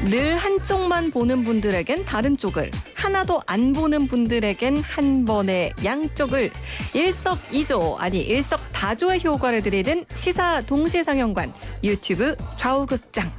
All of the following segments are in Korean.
늘 한쪽만 보는 분들에겐 다른 쪽을, 하나도 안 보는 분들에겐 한 번에 양쪽을, 일석이조 아니 일석다조의 효과를 드리는 시사 동시상영관 유튜브 좌우극장.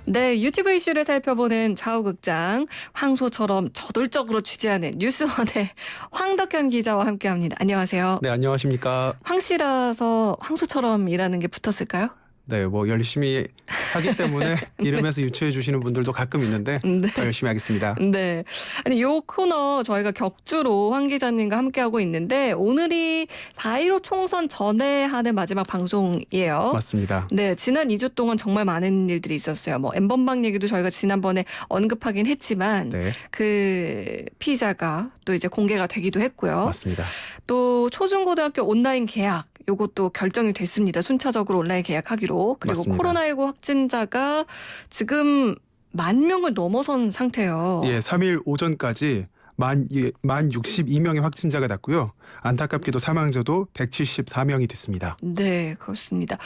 네, 유튜브 이슈를 살펴보는 좌우극장, 황소처럼 저돌적으로 취재하는 뉴스원의 황덕현 기자와 함께합니다. 안녕하세요. 네, 안녕하십니까. 황씨라서 황소처럼 일하는 게 붙었을까요? 네, 뭐 열심히 하기 때문에 이름에서 유추해 주시는 분들도 가끔 있는데 네. 더 열심히 하겠습니다. 네. 아니, 요 코너 저희가 격주로 황 기자님과 함께하고 있는데 오늘이 4.15 총선 전에 하는 마지막 방송이에요. 맞습니다. 네, 지난 2주 동안 정말 많은 일들이 있었어요. 뭐 N번방 얘기도 저희가 지난번에 언급하긴 했지만 네, 그 피의자가 또 이제 공개가 되기도 했고요. 맞습니다. 또 초중고등학교 온라인 개학 요것도 결정이 됐습니다. 순차적으로 온라인 개학하기로. 그리고 맞습니다. 코로나19 확진자가 지금 10,000명을 넘어선 상태예요. 예, 3일 오전까지 만 62명의 확진자가 났고요. 안타깝게도 사망자도 174명이 됐습니다. 네, 그렇습니다.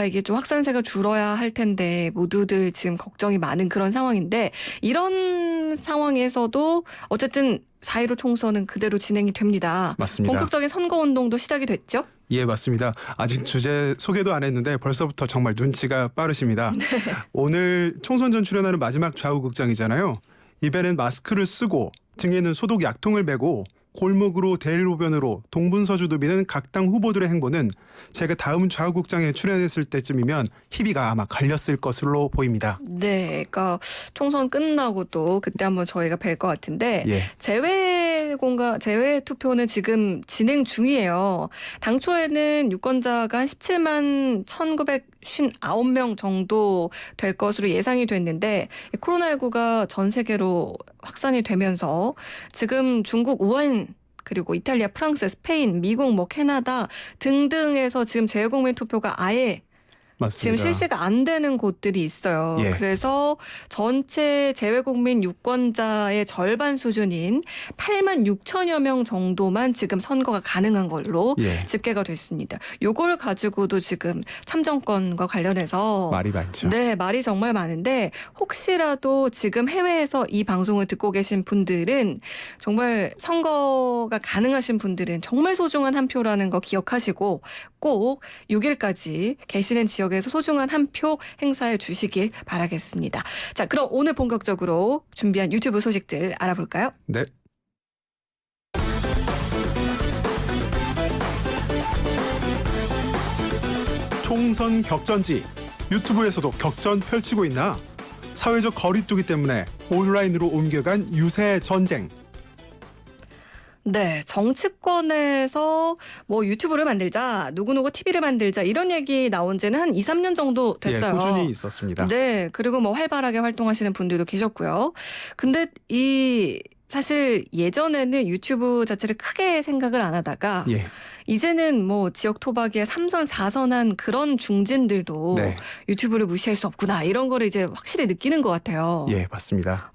이게 좀 확산세가 줄어야 할 텐데 모두들 지금 걱정이 많은 그런 상황인데 이런 상황에서도 어쨌든 4.15 총선은 그대로 진행이 됩니다. 맞습니다. 본격적인 선거운동도 시작이 됐죠? 예, 맞습니다. 아직 주제 소개도 안 했는데 벌써부터 정말 눈치가 빠르십니다. 네. 오늘 총선 전 출연하는 마지막 좌우극장이잖아요. 입에는 마스크를 쓰고 등에는 소독 약통을 메고 골목으로 대리로변으로 동분서주 누비는 각 당 후보들의 행보는 제가 다음 좌우극장에 출연했을 때쯤이면 희비가 아마 갈렸을 것으로 보입니다. 네, 그러니까 총선 끝나고 또 그때 한번 저희가 뵐 것 같은데 예, 제외 투표는 지금 진행 중이에요. 당초에는 유권자가 한 17만 1,959명 정도 될 것으로 예상이 됐는데 코로나19가 전 세계로 확산이 되면서 지금 중국 우한 그리고 이탈리아, 프랑스, 스페인, 미국, 뭐 캐나다 등등에서 지금 재외국민 투표가 아예 지금 맞습니다. 실시가 안 되는 곳들이 있어요. 예. 그래서 전체 재외국민 유권자의 절반 수준인 8만 6천여 명 정도만 지금 선거가 가능한 걸로 예, 집계가 됐습니다. 요걸 가지고도 지금 참정권과 관련해서 말이 많죠. 네, 말이 정말 많은데 혹시라도 지금 해외에서 이 방송을 듣고 계신 분들은 정말 선거가 가능하신 분들은 정말 소중한 한 표라는 거 기억하시고 꼭 6일까지 계시는 지역에서 소중한 한 표 행사해 주시길 바라겠습니다. 자, 그럼 오늘 본격적으로 준비한 유튜브 소식들 알아볼까요? 네. 총선 격전지. 유튜브에서도 격전 펼치고 있나? 사회적 거리두기 때문에 온라인으로 옮겨간 유세 전쟁. 네, 정치권에서 뭐 유튜브를 만들자, 누구누구 TV를 만들자 이런 얘기 나온 지는 한 2, 3년 정도 됐어요. 예, 꾸준히 있었습니다. 네, 그리고 뭐 활발하게 활동하시는 분들도 계셨고요. 근데 사실 예전에는 유튜브 자체를 크게 생각을 안 하다가 예, 이제는 뭐 지역 토박이에 3선, 4선한 그런 중진들도 네, 유튜브를 무시할 수 없구나 이런 거를 이제 확실히 느끼는 것 같아요. 예, 맞습니다.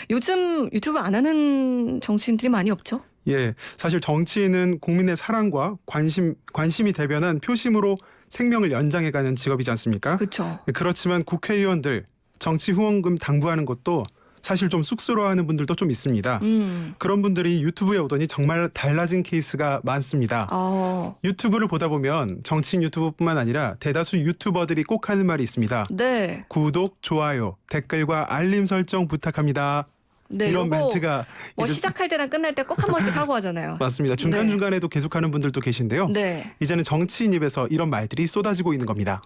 요즘 유튜브 안 하는 정치인들이 많이 없죠? 예, 사실 정치인은 국민의 사랑과 관심이 대변한 표심으로 생명을 연장해가는 직업이지 않습니까? 그렇죠. 그렇지만 국회의원들 정치 후원금 당부하는 것도 사실 좀 쑥스러워하는 분들도 좀 있습니다. 그런 분들이 유튜브에 오더니 정말 달라진 케이스가 많습니다. 유튜브를 보다 보면 정치인 유튜브뿐만 아니라 대다수 유튜버들이 꼭 하는 말이 있습니다. 네. 구독, 좋아요, 댓글과 알림 설정 부탁합니다. 네, 이런 요거 멘트가 뭐 이제 시작할 때랑 끝날 때 꼭 한 번씩 하고 하잖아요. 맞습니다. 중간중간에도 계속하는 분들도 계신데요. 네. 이제는 정치인 입에서 이런 말들이 쏟아지고 있는 겁니다.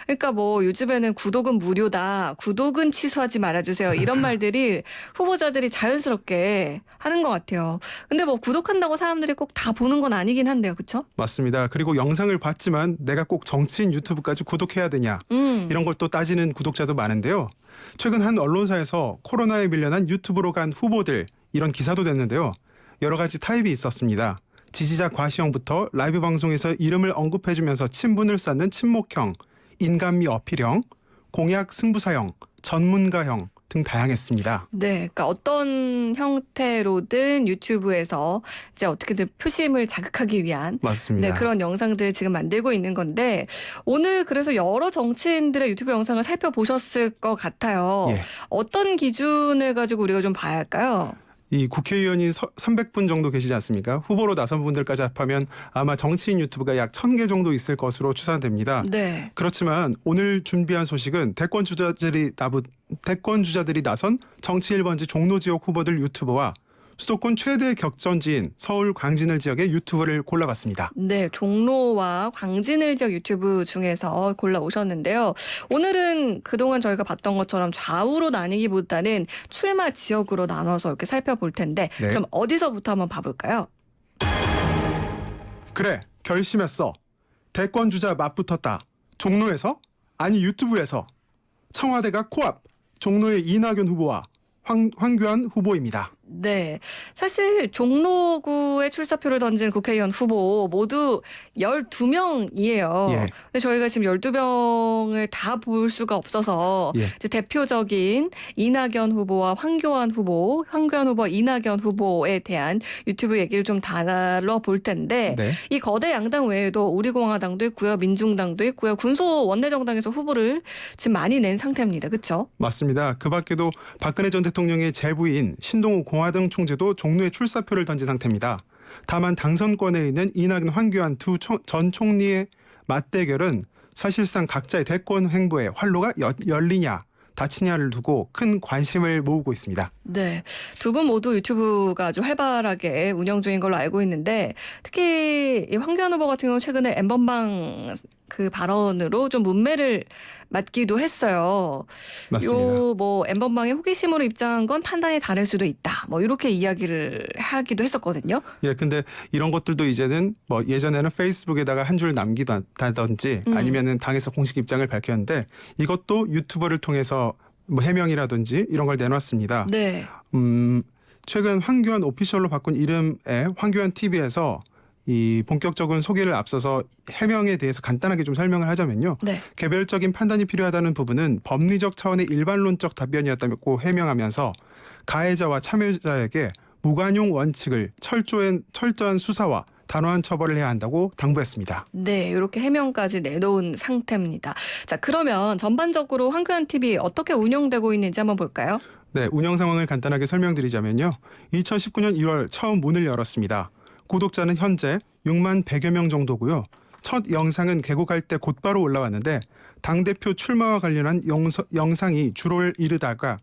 그러니까 뭐 요즘에는 구독은 무료다, 구독은 취소하지 말아주세요 이런 말들이 후보자들이 자연스럽게 하는 것 같아요. 근데 뭐 구독한다고 사람들이 꼭 다 보는 건 아니긴 한데요, 그렇죠? 맞습니다. 그리고 영상을 봤지만 내가 꼭 정치인 유튜브까지 구독해야 되냐 이런 걸 또 따지는 구독자도 많은데요. 최근 한 언론사에서 코로나에 밀려난 유튜브로 간 후보들 이런 기사도 냈는데요. 여러 가지 타입이 있었습니다. 지지자 과시형부터 라이브 방송에서 이름을 언급해주면서 친분을 쌓는 친목형, 인간미 어필형, 공약 승부사형, 전문가형, 등 다양했습니다. 네, 그러니까 어떤 형태로든 유튜브에서 이제 어떻게든 표심을 자극하기 위한 맞습니다. 네, 그런 영상들을 지금 만들고 있는 건데 오늘 그래서 여러 정치인들의 유튜브 영상을 살펴보셨을 것 같아요. 예. 어떤 기준을 가지고 우리가 좀 봐야 할까요? 이 국회의원이 300분 정도 계시지 않습니까? 후보로 나선 분들까지 합하면 아마 정치인 유튜브가 약 1000개 정도 있을 것으로 추산됩니다. 네. 그렇지만 오늘 준비한 소식은 대권 주자들이 나선 정치 1번지 종로 지역 후보들 유튜버와 수도권 최대 격전지인 서울 광진을 지역의 유튜버를 골라봤습니다. 네, 종로와 광진을 지역 유튜브 중에서 골라오셨는데요. 오늘은 그동안 저희가 봤던 것처럼 좌우로 나뉘기보다는 출마 지역으로 나눠서 이렇게 살펴볼 텐데 네. 그럼 어디서부터 한번 봐볼까요? 그래, 결심했어. 대권 주자 맞붙었다. 종로에서? 아니 유튜브에서. 청와대가 코앞. 종로의 이낙연 후보와 황교안 후보입니다. 네. 사실 종로구에 출사표를 던진 국회의원 후보 모두 12명이에요. 예. 근데 저희가 지금 12명을 다 볼 수가 없어서 예. 이제 대표적인 이낙연 후보와 황교안 후보와 이낙연 후보에 대한 유튜브 얘기를 좀 다뤄볼 텐데 네. 이 거대 양당 외에도 우리공화당도 있고요. 민중당도 있고요. 군소 원내정당에서 후보를 지금 많이 낸 상태입니다. 그렇죠? 맞습니다. 그 밖에도 박근혜 전 대통령의 제부인 신동우 공화당 총재도 종로에 출사표를 던진 상태입니다. 다만 당선권에 있는 이낙연, 황교안 두 전 총리의 맞대결은 사실상 각자의 대권 행보에 활로가 열리냐 닫히냐를 두고 큰 관심을 모으고 있습니다. 네. 두 분 모두 유튜브가 아주 활발하게 운영 중인 걸로 알고 있는데 특히 이 황교안 후보 같은 경우는 최근에 엠번방 그 발언으로 좀 문매를 맞기도 했어요. 맞습니다. 요 뭐 엠번방에 호기심으로 입장한 건 판단이 다를 수도 있다. 뭐 이렇게 이야기를 하기도 했었거든요. 예, 근데 이런 것들도 이제는 뭐 예전에는 페이스북에다가 한 줄 남기다든지 아니면은 당에서 공식 입장을 밝혔는데 이것도 유튜버를 통해서 뭐 해명이라든지 이런 걸 내놨습니다. 네. 최근 황교안 오피셜로 바꾼 이름의 황교안 TV에서 이 본격적인 소개를 앞서서 해명에 대해서 간단하게 좀 설명을 하자면요. 네. 개별적인 판단이 필요하다는 부분은 법리적 차원의 일반론적 답변이었다고 해명하면서 가해자와 참여자에게 무관용 원칙을 철저한 수사와 단호한 처벌을 해야 한다고 당부했습니다. 네, 이렇게 해명까지 내놓은 상태입니다. 자, 그러면 전반적으로 황교안 TV 어떻게 운영되고 있는지 한번 볼까요? 네, 운영 상황을 간단하게 설명드리자면요. 2019년 1월 처음 문을 열었습니다. 구독자는 현재 6만 100여 명 정도고요. 첫 영상은 개국할 때 곧바로 올라왔는데 당대표 출마와 관련한 영상이 주로를 이루다가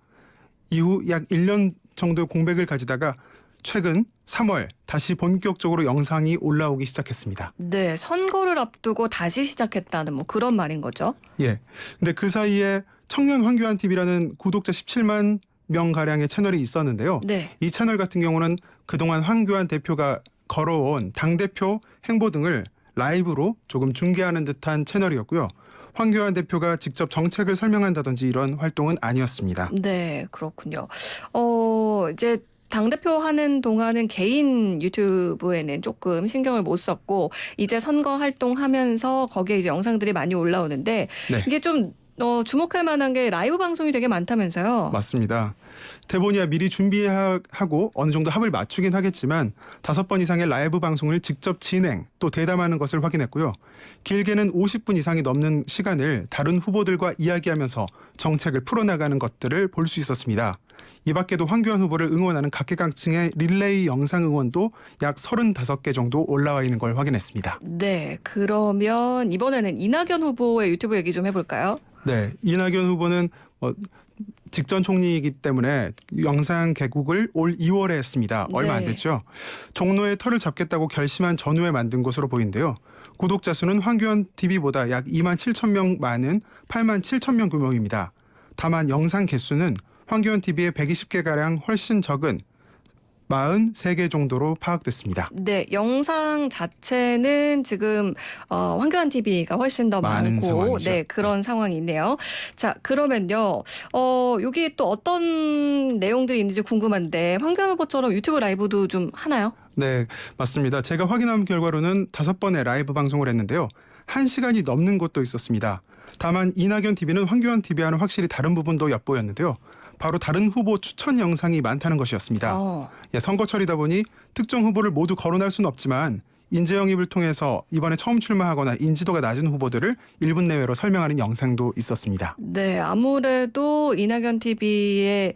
이후 약 1년 정도의 공백을 가지다가 최근 3월 다시 본격적으로 영상이 올라오기 시작했습니다. 네, 선거를 앞두고 다시 시작했다는 뭐 그런 말인 거죠. 예. 근데 그 사이에 청년 황교안 TV라는 구독자 17만 명 가량의 채널이 있었는데요. 네. 이 채널 같은 경우는 그동안 황교안 대표가 걸어온 당대표 행보 등을 라이브로 조금 중계하는 듯한 채널이었고요. 황교안 대표가 직접 정책을 설명한다든지 이런 활동은 아니었습니다. 네, 그렇군요. 이제 당대표 하는 동안은 개인 유튜브에는 조금 신경을 못 썼고 이제 선거 활동하면서 거기에 이제 영상들이 많이 올라오는데 네. 이게 좀 주목할 만한 게 라이브 방송이 되게 많다면서요. 맞습니다. 대본이야 미리 준비하고 어느 정도 합을 맞추긴 하겠지만 5번 이상의 라이브 방송을 직접 진행 또 대담하는 것을 확인했고요. 길게는 50분 이상이 넘는 시간을 다른 후보들과 이야기하면서 정책을 풀어나가는 것들을 볼 수 있었습니다. 이 밖에도 황교안 후보를 응원하는 각계각층의 릴레이 영상 응원도 약 35개 정도 올라와 있는 걸 확인했습니다. 네, 그러면 이번에는 이낙연 후보의 유튜브 얘기 좀 해볼까요? 네, 이낙연 후보는 직전 총리이기 때문에 영상 개국을 올 2월에 했습니다. 얼마 안 네. 됐죠. 종로에 털을 잡겠다고 결심한 전후에 만든 것으로 보이는데요. 구독자 수는 황교안 TV보다 약 2만 7천 명 많은 8만 7천 명 규모입니다. 다만 영상 개수는 황교안 TV의 120개가량 훨씬 적은 43개 정도로 파악됐습니다. 네, 영상 자체는 지금 황교안 TV가 훨씬 더 많은 많고 상황이죠. 네, 그런 상황이 있네요. 자, 그러면요. 여기 또 어떤 내용들이 있는지 궁금한데 황교안 후보처럼 유튜브 라이브도 좀 하나요? 네, 맞습니다. 제가 확인한 결과로는 5번의 라이브 방송을 했는데요. 1시간이 넘는 곳도 있었습니다. 다만 이낙연 TV는 황교안 TV와는 확실히 다른 부분도 엿보였는데요. 바로 다른 후보 추천 영상이 많다는 것이었습니다. 선거철이다 보니 특정 후보를 모두 거론할 수는 없지만 인재 영입을 통해서 이번에 처음 출마하거나 인지도가 낮은 후보들을 1분 내외로 설명하는 영상도 있었습니다. 네, 아무래도 이낙연 TV에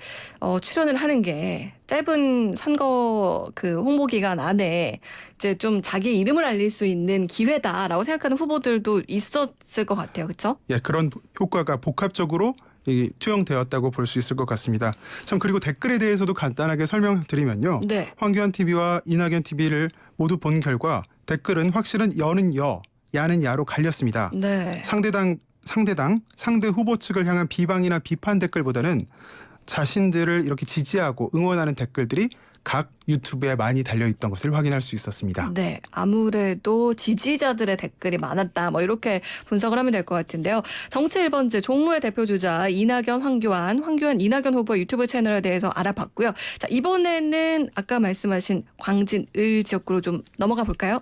출연을 하는 게 짧은 선거 그 홍보 기간 안에 이제 좀 자기 이름을 알릴 수 있는 기회다라고 생각하는 후보들도 있었을 것 같아요, 그렇죠? 예, 그런 효과가 복합적으로 투영되었다고 볼 수 있을 것 같습니다. 참 그리고 댓글에 대해서도 간단하게 설명드리면요. 네. 황교안 TV와 이낙연 TV를 모두 본 결과 댓글은 확실은 여는 여, 야는 야로 갈렸습니다. 네. 상대 후보 측을 향한 비방이나 비판 댓글보다는 자신들을 이렇게 지지하고 응원하는 댓글들이 각 유튜브에 많이 달려있던 것을 확인할 수 있었습니다. 네, 아무래도 지지자들의 댓글이 많았다. 뭐 이렇게 분석을 하면 될 것 같은데요. 정치 1번지 종로의 대표주자 이낙연, 황교안, 이낙연 후보의 유튜브 채널에 대해서 알아봤고요. 자, 이번에는 아까 말씀하신 광진을 지역구로 좀 넘어가 볼까요?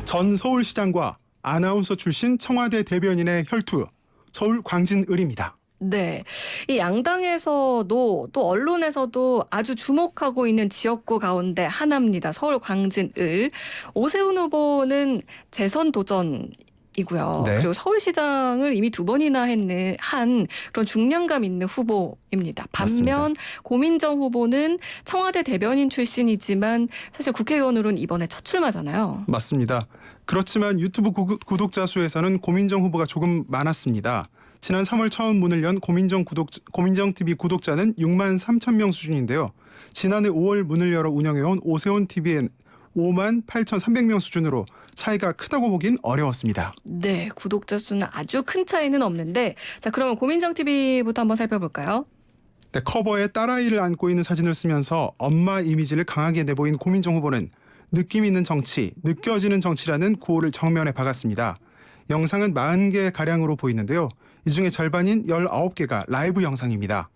전 서울시장과 아나운서 출신 청와대 대변인의 혈투, 서울 광진을입니다. 네. 이 양당에서도 또 언론에서도 아주 주목하고 있는 지역구 가운데 하나입니다. 서울 광진을. 오세훈 후보는 재선 도전이고요. 네. 그리고 서울시장을 이미 2번이나 한 그런 중량감 있는 후보입니다. 반면 맞습니다. 고민정 후보는 청와대 대변인 출신이지만 사실 국회의원으로는 이번에 첫 출마잖아요. 맞습니다. 그렇지만 유튜브 구독자 수에서는 고민정 후보가 조금 많았습니다. 지난 3월 처음 문을 연 고민정 TV 구독자는 6만 3천 명 수준인데요. 지난해 5월 문을 열어 운영해온 오세훈 TV엔 5만 8,300명 수준으로 차이가 크다고 보긴 어려웠습니다. 네, 구독자 수는 아주 큰 차이는 없는데 자, 그러면 고민정 TV부터 한번 살펴볼까요? 네, 커버에 딸아이를 안고 있는 사진을 쓰면서 엄마 이미지를 강하게 내보인 고민정 후보는 느낌 있는 정치, 느껴지는 정치라는 구호를 정면에 박았습니다. 영상은 40개 가량으로 보이는데요. 이 중에 절반인 19개가 라이브 영상입니다.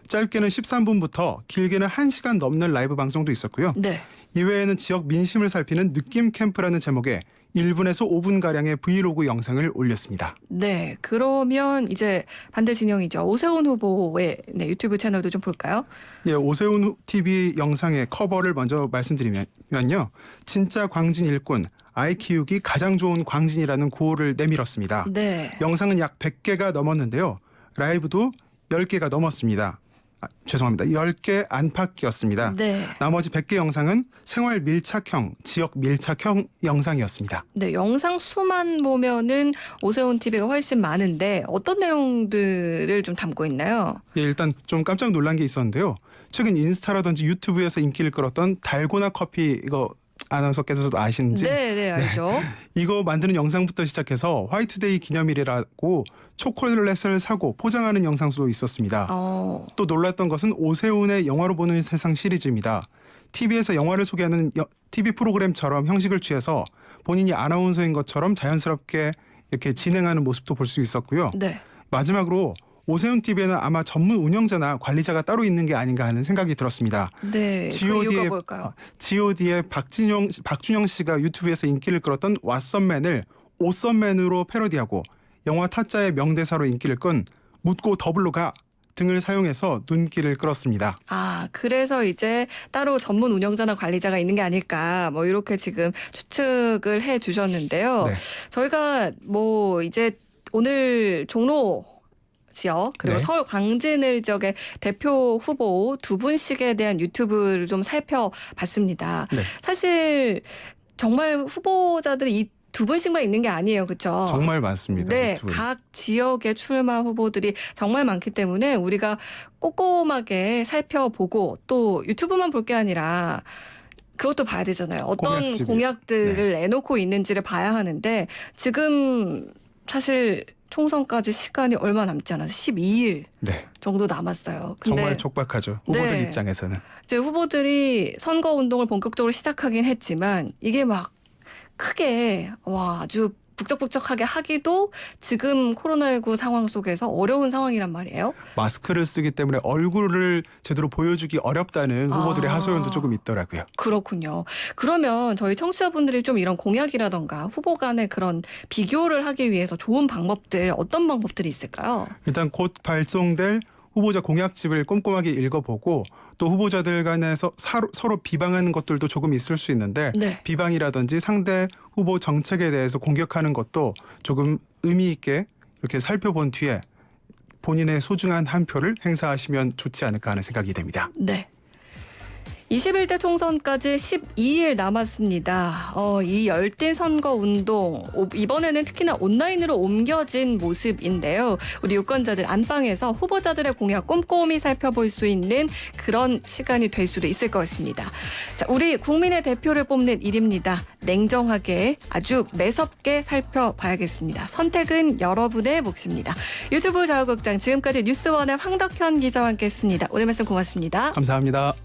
짧게는 13분부터 길게는 1시간 넘는 라이브 방송도 있었고요. 네. 이외에는 지역 민심을 살피는 느낌 캠프라는 제목의 1분에서 5분가량의 브이로그 영상을 올렸습니다. 네, 그러면 이제 반대 진영이죠. 오세훈 후보의 유튜브 채널도 좀 볼까요? 예, 오세훈 TV 영상의 커버를 먼저 말씀드리면요. 진짜 광진 일꾼, 아이 키우기 가장 좋은 광진이라는 구호를 내밀었습니다. 네. 영상은 약 100개가 넘었는데요. 라이브도 10개가 넘었습니다. 죄송합니다. 10개 안팎이었습니다. 네. 나머지 100개 영상은 생활 밀착형, 지역 밀착형 영상이었습니다. 네, 영상 수만 보면은 오세훈 TV가 훨씬 많은데 어떤 내용들을 좀 담고 있나요? 예, 일단 좀 깜짝 놀란 게 있었는데요. 최근 인스타라든지 유튜브에서 인기를 끌었던 달고나 커피 이거 아나운서께서도 아시는지? 네, 알죠. 이거 만드는 영상부터 시작해서 화이트데이 기념일이라고 초콜릿을 사고 포장하는 영상도 있었습니다. 또 놀랐던 것은 오세훈의 영화로 보는 세상 시리즈입니다. TV에서 영화를 소개하는 TV 프로그램처럼 형식을 취해서 본인이 아나운서인 것처럼 자연스럽게 이렇게 진행하는 모습도 볼 수 있었고요. 네. 마지막으로 오세훈 TV에는 아마 전문 운영자나 관리자가 따로 있는 게 아닌가 하는 생각이 들었습니다. 네. 그 이유가 뭘까요? G.O.D의 박준영 씨가 유튜브에서 인기를 끌었던 왓썸맨을 오썸맨으로 패러디하고 영화 타짜의 명대사로 인기를 끈 묻고 더블로 가 등을 사용해서 눈길을 끌었습니다. 아, 그래서 이제 따로 전문 운영자나 관리자가 있는 게 아닐까 뭐 이렇게 지금 추측을 해 주셨는데요. 네. 저희가 뭐 이제 오늘 종로 지역 그리고 네. 서울 광진을 지역의 대표 후보 두 분씩에 대한 유튜브를 좀 살펴봤습니다. 네. 사실 정말 후보자들이 이 두 분씩만 있는 게 아니에요. 그렇죠? 정말 많습니다. 네. 유튜브에. 각 지역의 출마 후보들이 정말 많기 때문에 우리가 꼼꼼하게 살펴보고 또 유튜브만 볼 게 아니라 그것도 봐야 되잖아요. 어떤 공약집이. 공약들을 내놓고 있는지를 봐야 하는데 지금 사실 총선까지 시간이 얼마 남지 않아서 12일 네. 정도 남았어요. 근데 정말 촉박하죠. 후보들 네. 입장에서는. 이제 후보들이 선거 운동을 본격적으로 시작하긴 했지만 이게 막 크게 아주 북적북적하게 하기도 지금 코로나19 상황 속에서 어려운 상황이란 말이에요. 마스크를 쓰기 때문에 얼굴을 제대로 보여주기 어렵다는 후보들의 하소연도 조금 있더라고요. 그렇군요. 그러면 저희 청취자분들이 좀 이런 공약이라던가 후보 간의 그런 비교를 하기 위해서 좋은 방법들 어떤 방법들이 있을까요? 일단 곧 발송될 후보자 공약집을 꼼꼼하게 읽어보고 또 후보자들 간에서 서로 비방하는 것들도 조금 있을 수 있는데 네. 비방이라든지 상대 후보 정책에 대해서 공격하는 것도 조금 의미 있게 이렇게 살펴본 뒤에 본인의 소중한 한 표를 행사하시면 좋지 않을까 하는 생각이 됩니다. 네. 21대 총선까지 12일 남았습니다. 이 열띤 선거 운동 이번에는 특히나 온라인으로 옮겨진 모습인데요. 우리 유권자들 안방에서 후보자들의 공약 꼼꼼히 살펴볼 수 있는 그런 시간이 될 수도 있을 것 같습니다. 자, 우리 국민의 대표를 뽑는 일입니다. 냉정하게 아주 매섭게 살펴봐야겠습니다. 선택은 여러분의 몫입니다. 유튜브 자유극장 지금까지 뉴스원의 황덕현 기자와 함께했습니다. 오늘 말씀 고맙습니다. 감사합니다.